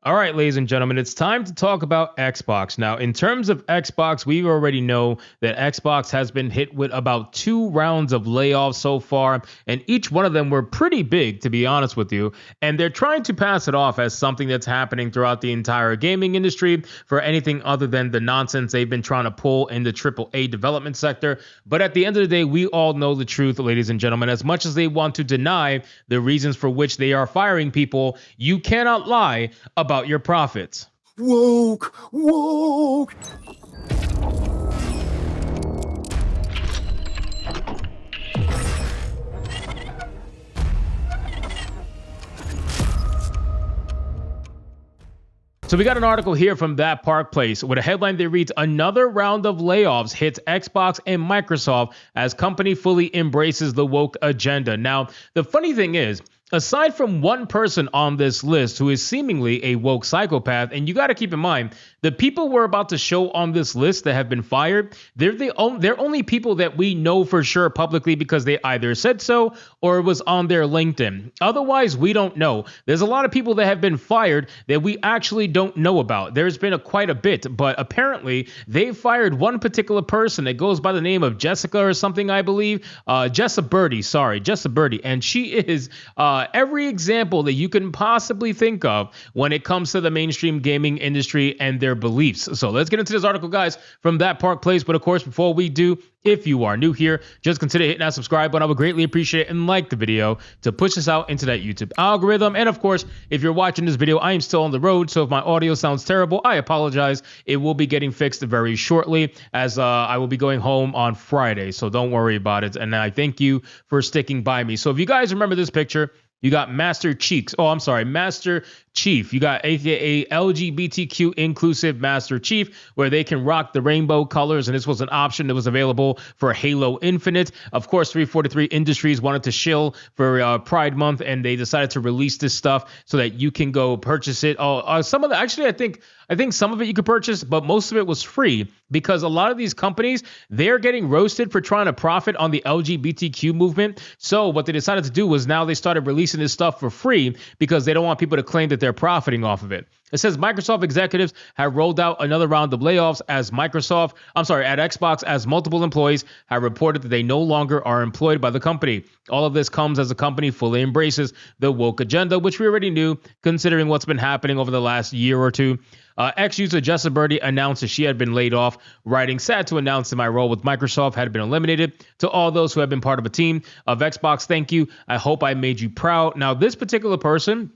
All right, ladies and gentlemen, it's time to talk about Xbox. Now, in terms of Xbox, we already know that Xbox has been hit with about 2 rounds of layoffs so far, and each one of them were pretty big, to be honest with you. And they're trying to pass it off as something that's happening throughout the entire gaming industry for anything other than the nonsense they've been trying to pull in the AAA development sector. But at the end of the day, we all know the truth, ladies and gentlemen. As much as they want to deny the reasons for which they are firing people, you cannot lie about your profits. Woke. So we got an article here from That Park Place with a headline that reads, "Another round of layoffs hits Xbox and Microsoft as company fully embraces the woke agenda." Now, the funny thing is, aside from one person on this list who is seemingly a woke psychopath, and you got to keep in mind, the people we're about to show on this list that have been fired, they're only people that we know for sure publicly because they either said so or it was on their LinkedIn. Otherwise, we don't know. There's a lot of people that have been fired that we actually don't know about. There's been quite a bit, but apparently they fired one particular person that goes by the name of Jessica or something, I believe. Jessa Birdie, and she is every example that you can possibly think of when it comes to the mainstream gaming industry and their beliefs. So let's get into this article, guys, from That Park Place. But of course, before we do, if you are new here, just consider hitting that subscribe button. I would greatly appreciate it, and like the video to push us out into that YouTube algorithm. And of course, if you're watching this video, I am still on the road, so if my audio sounds terrible, I apologize. It will be getting fixed very shortly, as I will be going home on Friday, so don't worry about it. And I thank you for sticking by me. So if you guys remember this picture, you got Master Chief. You got AKA LGBTQ inclusive Master Chief, where they can rock the rainbow colors. And this was an option that was available for Halo Infinite. Of course, 343 Industries wanted to shill for Pride Month, and they decided to release this stuff so that you can go purchase it. Some of the, actually, I think some of it you could purchase, but most of it was free because a lot of these companies, they're getting roasted for trying to profit on the LGBTQ movement. So what they decided to do was now they started releasing this stuff for free because they don't want people to claim that they're profiting off of it. It says Microsoft executives have rolled out another round of layoffs at Xbox, as multiple employees have reported that they no longer are employed by the company. All of this comes as the company fully embraces the woke agenda, which we already knew considering what's been happening over the last year or two. Ex-user Jessa Birdie announced that she had been laid off, writing, "Sad to announce that my role with Microsoft had been eliminated. To all those who have been part of a team of Xbox, thank you. I hope I made you proud." Now, this particular person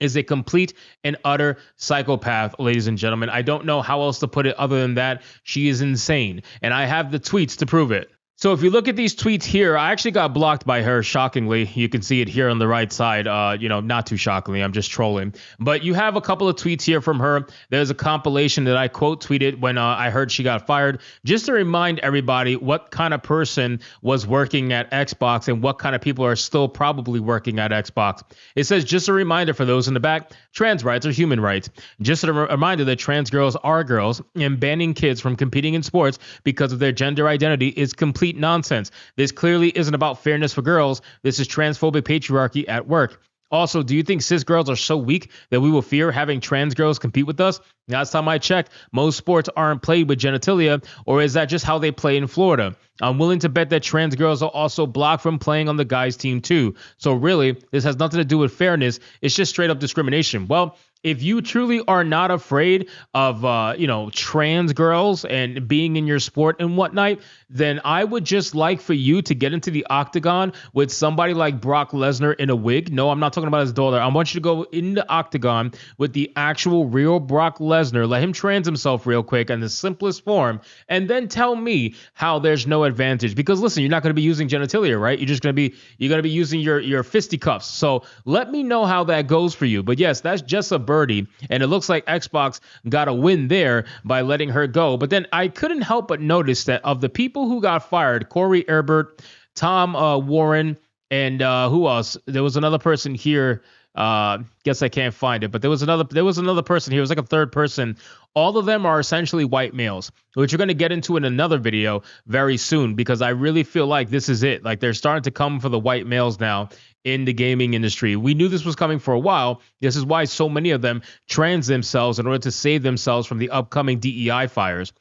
is a complete and utter psychopath, ladies and gentlemen. I don't know how else to put it other than that. She is insane, and I have the tweets to prove it. So if you look at these tweets here, I actually got blocked by her, shockingly. You can see it here on the right side. Not too shockingly. I'm just trolling. But you have a couple of tweets here from her. There's a compilation that I quote tweeted when I heard she got fired, just to remind everybody what kind of person was working at Xbox and what kind of people are still probably working at Xbox. It says, "Just a reminder for those in the back, trans rights are human rights. Just a reminder that trans girls are girls, and banning kids from competing in sports because of their gender identity is complete nonsense. This clearly isn't about fairness for girls. This is transphobic patriarchy at work. Also, do you think cis girls are so weak that we will fear having trans girls compete with us? Last time I checked, most sports aren't played with genitalia, or is that just how they play in Florida? I'm willing to bet that trans girls are also blocked from playing on the guys' team too. So really, this has nothing to do with fairness. It's just straight up discrimination." Well, if you truly are not afraid of, trans girls and being in your sport and whatnot, then I would just like for you to get into the octagon with somebody like Brock Lesnar in a wig. No, I'm not talking about his daughter. I want you to go in the octagon with the actual real Brock Lesnar. Let him trans himself real quick in the simplest form, and then tell me how there's no advantage. Because listen, you're not going to be using genitalia, right? You're going to be using your fisticuffs. So let me know how that goes for you. But yes, that's just a Birdie, and it looks like Xbox got a win there by letting her go. But then I couldn't help but notice that of the people who got fired, Corey Herbert, Tom Warren, and who else? There was another person here Guess I can't find it, but there was another person here. It was like a third person. All of them are essentially white males, which we're going to get into in another video very soon, because I really feel like this is it. Like, they're starting to come for the white males now in the gaming industry. We knew this was coming for a while. This is why so many of them trans themselves in order to save themselves from the upcoming DEI fires.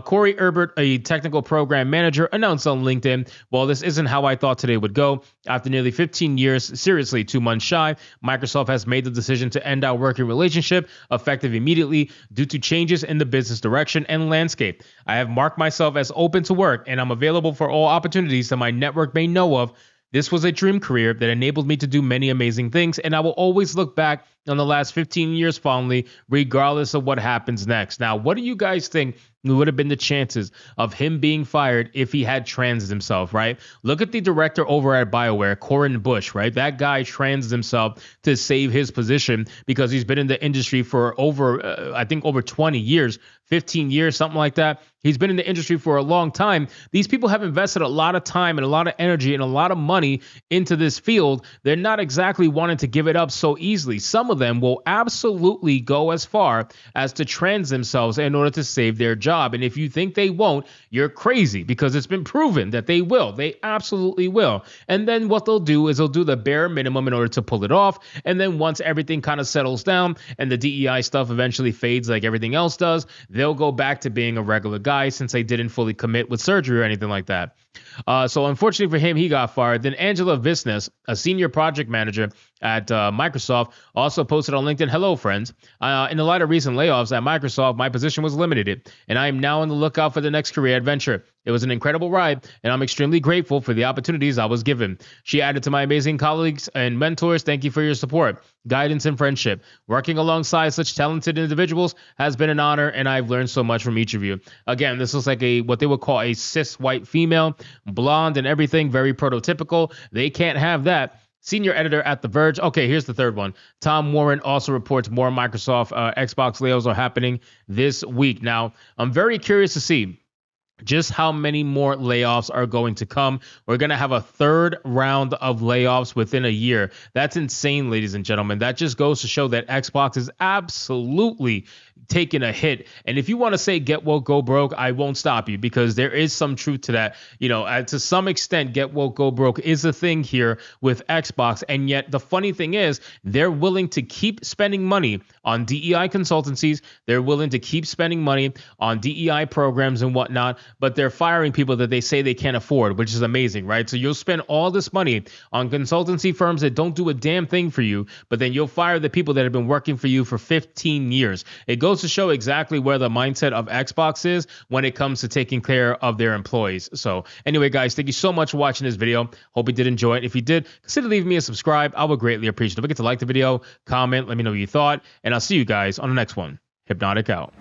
Corey Herbert, a technical program manager, announced on LinkedIn, "Well, this isn't how I thought today would go. After nearly 15 years, seriously 2 months shy, Microsoft has made the decision to end our working relationship effective immediately due to changes in the business direction and landscape. I have marked myself as open to work, and I'm available for all opportunities that my network may know of. This was a dream career that enabled me to do many amazing things, and I will always look back on the last 15 years fondly, regardless of what happens next." Now, what do you guys think would have been the chances of him being fired if he had transed himself, right? Look at the director over at BioWare, Corin Bush, right? That guy transed himself to save his position because he's been in the industry for I think over 20 years, 15 years, something like that. He's been in the industry for a long time. These people have invested a lot of time and a lot of energy and a lot of money into this field. They're not exactly wanting to give it up so easily. Some of them will absolutely go as far as to trans themselves in order to save their job. And if you think they won't, you're crazy, because it's been proven that they will. They absolutely will. And then what they'll do is they'll do the bare minimum in order to pull it off. And then once everything kind of settles down and the DEI stuff eventually fades like everything else does, they'll go back to being a regular guy, since they didn't fully commit with surgery or anything like that. So unfortunately for him, he got fired. Then Angela Visnes, a senior project manager at Microsoft, also posted on LinkedIn, "Hello, friends. In the light of recent layoffs at Microsoft, my position was limited, and I am now on the lookout for the next career adventure. It was an incredible ride, and I'm extremely grateful for the opportunities I was given." She added, "To my amazing colleagues and mentors, thank you for your support, guidance, and friendship. Working alongside such talented individuals has been an honor, and I've learned so much from each of you." Again, this looks like what they would call a cis white female, blonde and everything, very prototypical. They can't have that. Senior editor at The Verge. Okay, here's the third one. Tom Warren also reports more Microsoft Xbox layoffs are happening this week. Now, I'm very curious to see just how many more layoffs are going to come. We're going to have a third round of layoffs within a year. That's insane, ladies and gentlemen. That just goes to show that Xbox is absolutely taking a hit. And if you want to say get woke, go broke, I won't stop you, because there is some truth to that. You know, to some extent, get woke, go broke is a thing here with Xbox. And yet the funny thing is, they're willing to keep spending money on DEI consultancies. They're willing to keep spending money on DEI programs and whatnot, but they're firing people that they say they can't afford, which is amazing, right? So you'll spend all this money on consultancy firms that don't do a damn thing for you, but then you'll fire the people that have been working for you for 15 years. It goes to show exactly where the mindset of Xbox is when it comes to taking care of their employees. So anyway, guys, thank you so much for watching this video. Hope you did enjoy it. If you did, consider leaving me a subscribe. I would greatly appreciate it. Don't forget to like the video, comment, let me know what you thought, and I'll see you guys on the next one. Hypnotic out.